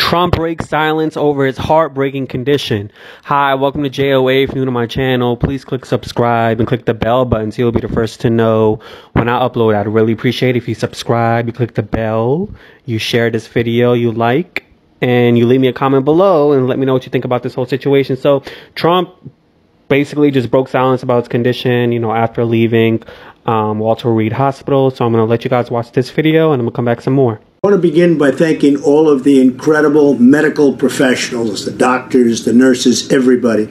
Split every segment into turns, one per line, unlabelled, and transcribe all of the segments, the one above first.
Trump breaks silence over his heartbreaking condition. Hi, welcome to JOA. If you're new to my channel, please click subscribe and click the bell button so you'll be the first to know when I upload. I'd really appreciate it if you subscribe, you click the bell, you share this video, you like, and you leave me a comment below and let me know what you think about this whole situation. So Trump basically just broke silence about his condition, after leaving Walter Reed Hospital. So I'm going to let you guys watch this video and I'm going to come back some more.
I want to begin by thanking all of the incredible medical professionals, the doctors, the nurses, everybody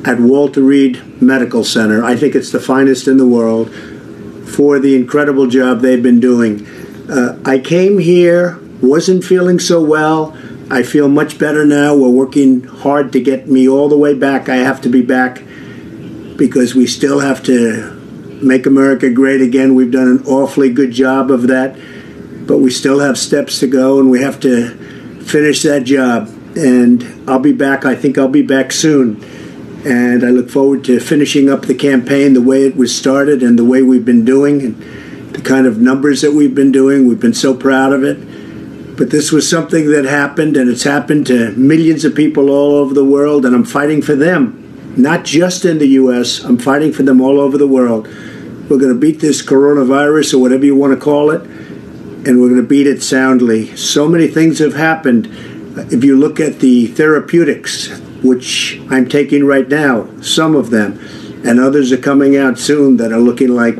at Walter Reed Medical Center. I think it's the finest in the world for the incredible job they've been doing. I came here, wasn't feeling so well. I feel much better now. We're working hard to get me all the way back. I have to be back because we still have to make America great again. We've done an awfully good job of that. But we still have steps to go, and we have to finish that job. And I'll be back. I think I'll be back soon. And I look forward to finishing up the campaign the way it was started and the way we've been doing and the kind of numbers that we've been doing. We've been so proud of it. But this was something that happened, and it's happened to millions of people all over the world, and I'm fighting for them. Not just in the U.S., I'm fighting for them all over the world. We're going to beat this coronavirus, or whatever you want to call it, and we're going to beat it soundly. So many things have happened. If you look at the therapeutics, which I'm taking right now, some of them, and others are coming out soon that are looking like,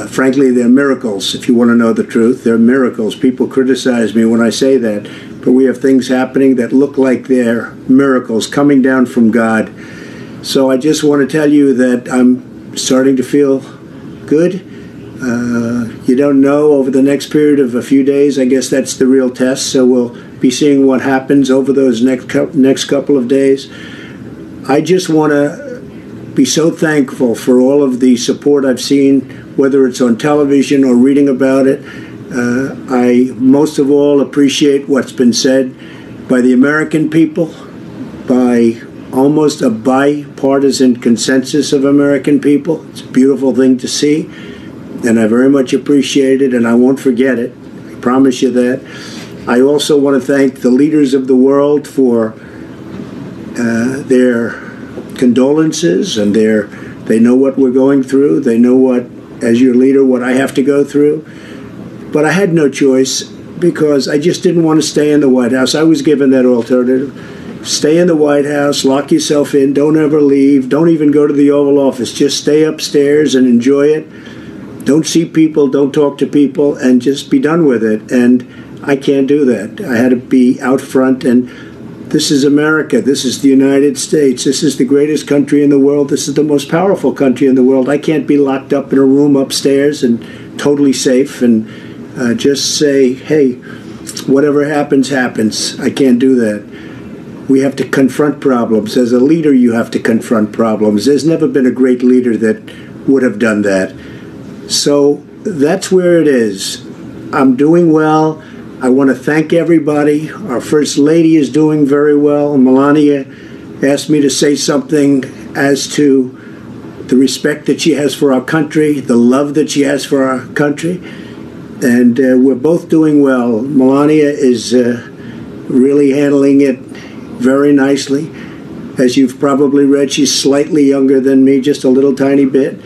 frankly, they're miracles. If you want to know the truth, they're miracles. People criticize me when I say that, but we have things happening that look like they're miracles coming down from God. So I just want to tell you that I'm starting to feel good. You don't know over the next period of a few days. I guess that's the real test. So we'll be seeing what happens over those next couple of days. I just want to be so thankful for all of the support I've seen, whether it's on television or reading about it. I most of all appreciate what's been said by the American people, by almost a bipartisan consensus of American people. It's a beautiful thing to see. And I very much appreciate it, and I won't forget it. I promise you that. I also want to thank the leaders of the world for their condolences, and they know what we're going through. They know what, as your leader, what I have to go through. But I had no choice because I just didn't want to stay in the White House. I was given that alternative. Stay in the White House, lock yourself in, don't ever leave, don't even go to the Oval Office. Just stay upstairs and enjoy it. Don't see people, don't talk to people, and just be done with it. And I can't do that. I had to be out front, and this is America. This is the United States. This is the greatest country in the world. This is the most powerful country in the world. I can't be locked up in a room upstairs and totally safe and just say, hey, whatever happens, happens. I can't do that. We have to confront problems. As a leader, you have to confront problems. There's never been a great leader that would have done that. So that's where it is. I'm doing well. I want to thank everybody. Our First Lady is doing very well. Melania asked me to say something as to the respect that she has for our country, the love that she has for our country. And we're both doing well. Melania is really handling it very nicely. As you've probably read, she's slightly younger than me, just a little tiny bit.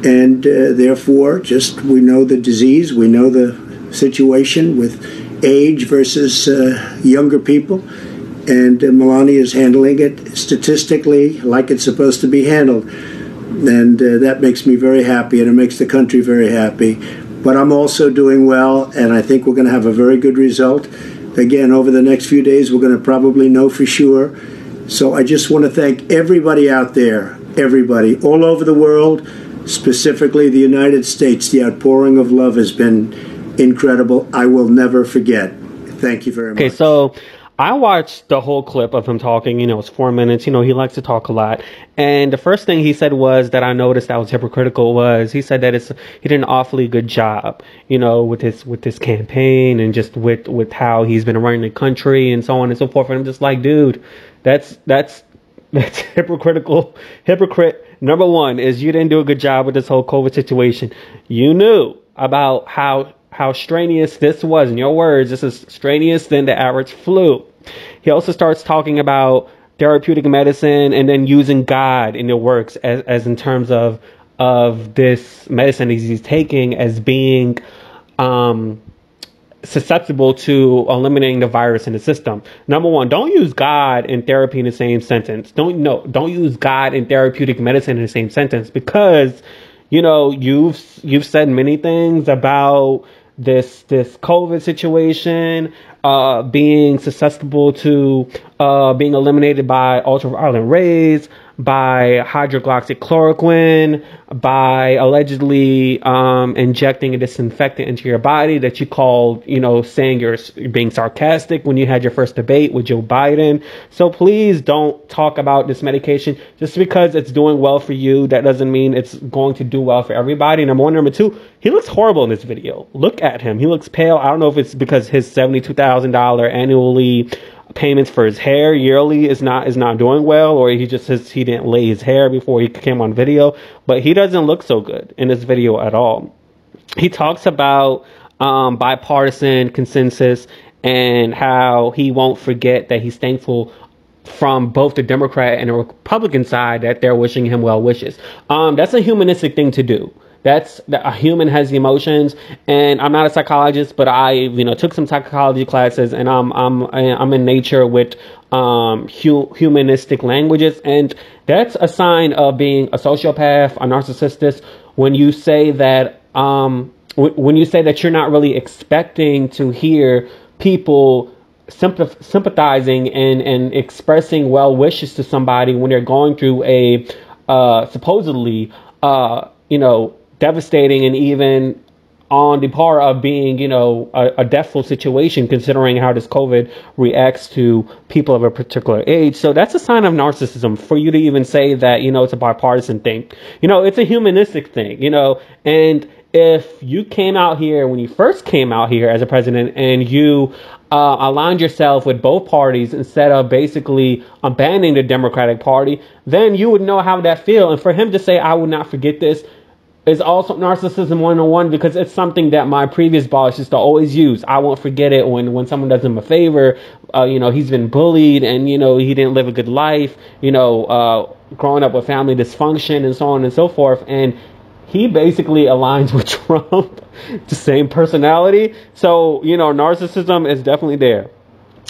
And therefore, we know the disease, we know the situation with age versus younger people. And Melania is handling it statistically like it's supposed to be handled. And that makes me very happy, and it makes the country very happy. But I'm also doing well, and I think we're going to have a very good result. Again, over the next few days, we're going to probably know for sure. So I just want to thank everybody out there, everybody, all over the world, specifically the United States. The outpouring of love has been incredible. I will never forget. Thank you very much.
Okay, so I watched the whole clip of him talking. It's 4 minutes. He likes to talk a lot. And the first thing he said was that I noticed that was hypocritical was he said that he did an awfully good job, with his campaign and just with how he's been running the country and so on and so forth. And I'm just like, dude, that's hypocritical. Hypocrite number one is you didn't do a good job with this whole COVID situation. You knew about how how strenuous this was. In your words, this is strenuous than the average flu. He also starts talking about therapeutic medicine and then using God in the works as in terms of this medicine he's taking as being susceptible to eliminating the virus in the system. Number one, don't use God and therapy in the same sentence. Don't use God and therapeutic medicine in the same sentence, because you've said many things about this COVID situation being susceptible to being eliminated by ultraviolet rays, by hydroxychloroquine, by allegedly injecting a disinfectant into your body that you called, saying you're being sarcastic when you had your first debate with Joe Biden. So please don't talk about this medication just because it's doing well for you. That doesn't mean it's going to do well for everybody. Number one. Number two, he looks horrible in this video. Look at him. He looks pale. I don't know if it's because his $72,000 annually payments for his hair yearly is not doing well, or he just says he didn't lay his hair before he came on video, but he doesn't look so good in this video at all. He talks about bipartisan consensus and how he won't forget that he's thankful from both the Democrat and the Republican side that they're wishing him well wishes. That's a humanistic thing to do. A human has emotions, and I'm not a psychologist, but I, took some psychology classes, and I'm in nature with humanistic languages, and that's a sign of being a sociopath, a narcissist. When you say that you're not really expecting to hear people sympathizing and expressing well wishes to somebody when they're going through a supposedly devastating and even on the par of being, a deathful situation, considering how this COVID reacts to people of a particular age. So that's a sign of narcissism for you to even say that, it's a bipartisan thing. It's a humanistic thing, and if you came out here when you first came out here as a president and you aligned yourself with both parties instead of basically abandoning the Democratic Party, then you would know how that feels. And for him to say, I will not forget this, is also narcissism 101, because it's something that my previous boss used to always use. I won't forget it when someone does him a favor. He's been bullied and, he didn't live a good life, growing up with family dysfunction and so on and so forth. And he basically aligns with Trump, the same personality. So, narcissism is definitely there.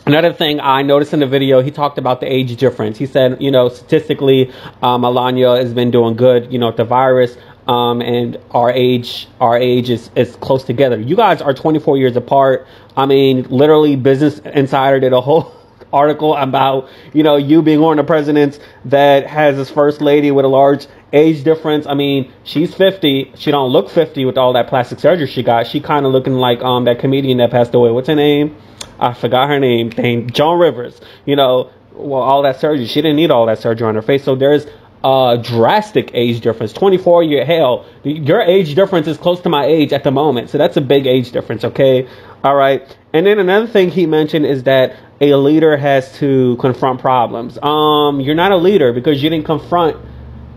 Another thing I noticed in the video, he talked about the age difference. He said, statistically, Melania has been doing good, with the virus. And our age is close together. You guys are 24 years apart. I mean, literally, Business Insider did a whole article about, you being one of the presidents that has his first lady with a large age difference. I mean, she's 50. She don't look 50 with all that plastic surgery she got. She kind of looking like that comedian that passed away. What's her name? I forgot her name. Dang, Joan Rivers. All that surgery. She didn't need all that surgery on her face. So there's drastic age difference. 24 year, hell, your age difference is close to my age at the moment, so that's a big age difference. Okay, all right. And then another thing he mentioned is that a leader has to confront problems. You're not a leader because you didn't confront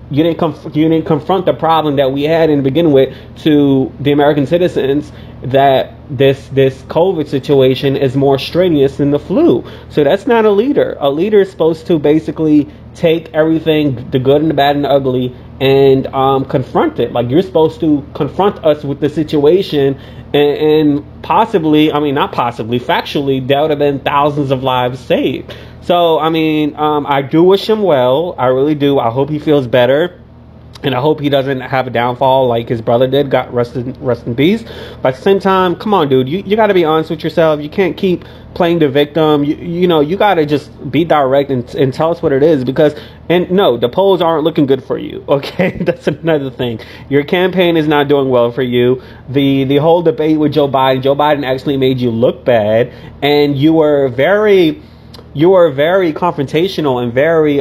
the problem that we had in the beginning with to the American citizens, that this COVID situation is more strenuous than the flu. So that's not a leader. A leader is supposed to basically take everything, the good and the bad and the ugly, and confront it. Like, you're supposed to confront us with the situation, and possibly, not possibly, factually, there would have been thousands of lives saved. So, I do wish him well. I really do. I hope he feels better. And I hope he doesn't have a downfall like his brother did. Got rest in peace. But at the same time, come on, dude. You got to be honest with yourself. You can't keep playing the victim. You got to just be direct and tell us what it is. And no, the polls aren't looking good for you. Okay, that's another thing. Your campaign is not doing well for you. The whole debate with Joe Biden actually made you look bad. And you were very confrontational and very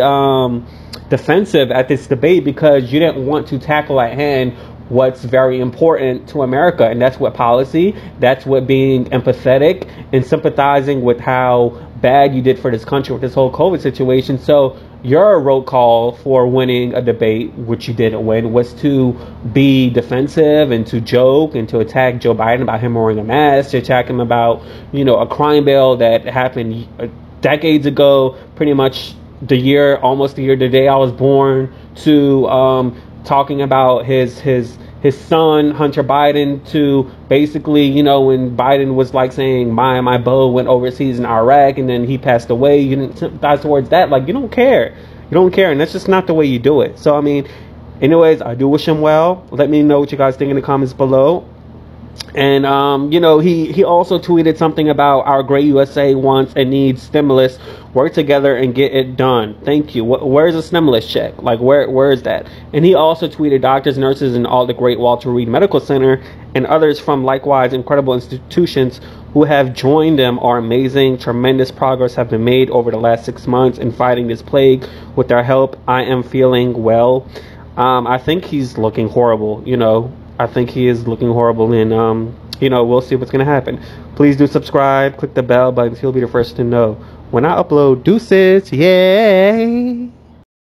defensive at this debate because you didn't want to tackle at hand what's very important to America, and that's what policy, that's what being empathetic and sympathizing with how bad you did for this country with this whole COVID situation. So your roll call for winning a debate, which you didn't win, was to be defensive and to joke and to attack Joe Biden about him wearing a mask, to attack him about, you know, a crime bill that happened decades ago, pretty much almost the year, the day I was born, to talking about his son Hunter Biden, to basically, you know, when Biden was like saying my beau went overseas in Iraq and then he passed away, you didn't sympathize towards that. Like, you don't care, and that's just not the way you do it. So I mean, anyways, I do wish him well. Let me know what you guys think in the comments below. And you know, he also tweeted something about our great USA wants and needs stimulus. Work together and get it done. Thank you. Where's the stimulus check? Like, where is that? And he also tweeted, doctors, nurses, and all the great Walter Reed Medical Center and others from likewise incredible institutions who have joined them are amazing. Tremendous progress have been made over the last 6 months in fighting this plague. With their help, I am feeling well. I think he's looking horrible, you know. I think he is looking horrible, and you know, we'll see what's gonna happen. Please do subscribe, click the bell button so you'll be the first to know when I upload. Deuces, yay!